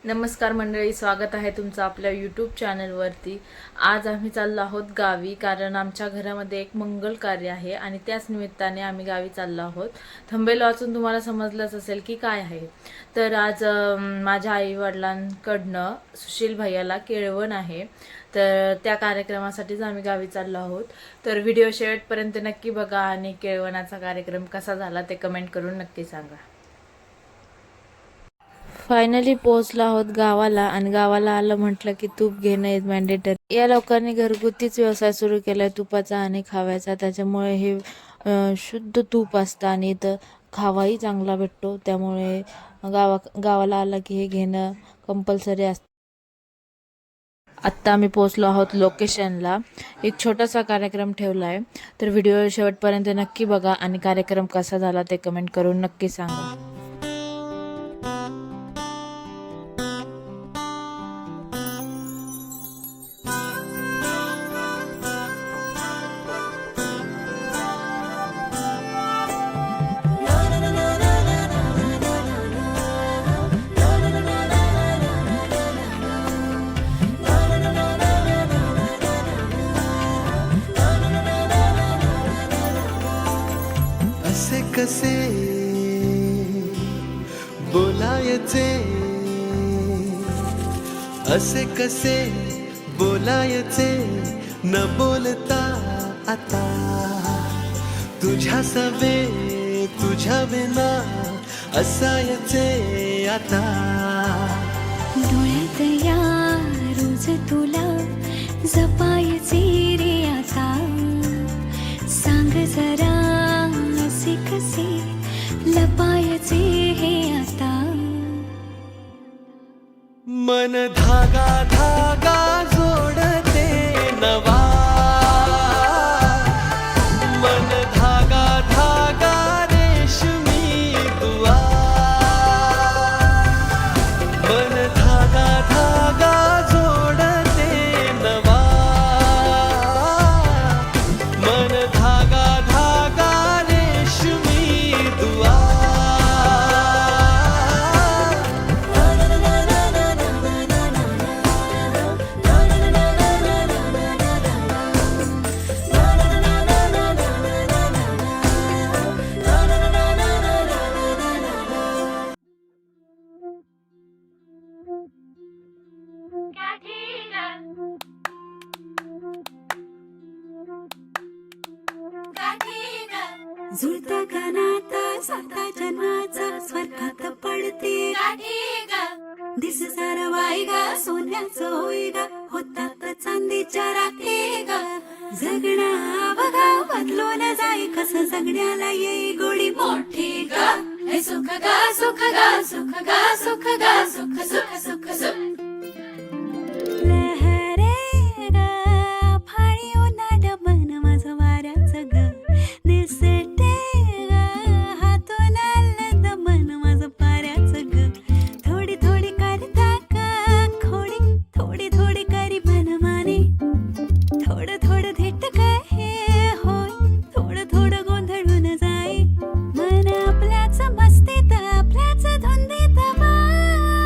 नमस्कार मंडळी, स्वागत आहे तुमचं आपल्या यूट्यूब चॅनलवरती। आज आम्ही चाललो आहोत गावी, कारण आमच्या घरामध्ये एक मंगल कार्य आहे आणि त्याच निमित्ताने आम्ही गावी चाललो आहोत। थंबनेल वाचून तुम्हाला समजलंच असेल की काय आहे। तर आज माझ्या आई वडिलांकडनं सुशील भैयाला केळवण आहे, तर त्या कार्यक्रमासाठीच आम्ही गावी चाललो आहोत। तर व्हिडिओ शेवटपर्यंत नक्की बघा आणि केळवणाचा कार्यक्रम कसा झाला ते कमेंट करून नक्की सांगा। फायनली पोहोचलो आहोत गावाला आणि गावाला आलं म्हटलं की तूप घेणं इज मॅन्डेटरी। या लोकांनी घरगुतीच व्यवसाय सुरू केलाय तुपाचा आणि खाव्याचा, त्याच्यामुळे हे शुद्ध तूप असतं आणि इथं खावाही चांगला भेटतो, त्यामुळे गावाला आलं की हे घेणं कंपल्सरी असतं। आत्ता आम्ही पोहोचलो आहोत लोकेशनला। एक छोटासा कार्यक्रम ठेवला आहे, तर व्हिडिओ शेवटपर्यंत नक्की बघा आणि कार्यक्रम कसा झाला ते कमेंट करून नक्की सांगा। असे कसे बोलायचे, असे कसे बोलायचे, न बोलता आता तुझ्या सवे तुझ्या विना असायचे आता। डोळ्यात या रोज तुला जपायचे रे आता, सांग जरा असे कसे लपायचे हे आता। मन धागा धागा जोडते नवा, मन धागा धागा रेशमी दुआ, मन धागा धागा जोडते नवा, मन धागा धागा रेशमी दुआ। जुळता कानाता साता जन्माचा स्वर्गात पडते दिस सारा वाई गा सोन्याचं होई गा, होतात चांदीच्या राखे गा। जगणं बघा बदलून जाई, कसं जगण्याला येई गोडी मोठी गा। हे सुख गा सुख गा सुख गा सुख गा सुख सुख सुख सुख। लहरे गा फाळी उन्हाळ मन माझं वाऱ्याचं ग, निसटे ग हातून आलं दमन माझं पाऱ्याचं ग। थोडी थोडी करता का खोडी, थोडी थोडी करी मनमानी, थोडं थोडं धेट काय हे होय, थोडं थोडं गोंधळून जाई। मन आपल्याच मस्तीत आपल्याच धुंदीत बाई,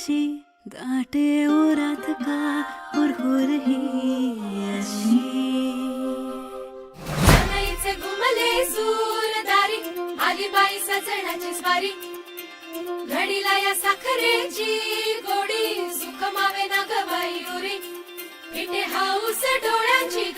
कशी दाटे ओरात का हुरहुर ही अशी सनईचे घुमले सूरदारी आली बाई सजण्याची स्वारी घडीला या साखरेची गोडी सुख मावे ना गवाई उरी इथे हाऊस डोळ्यांची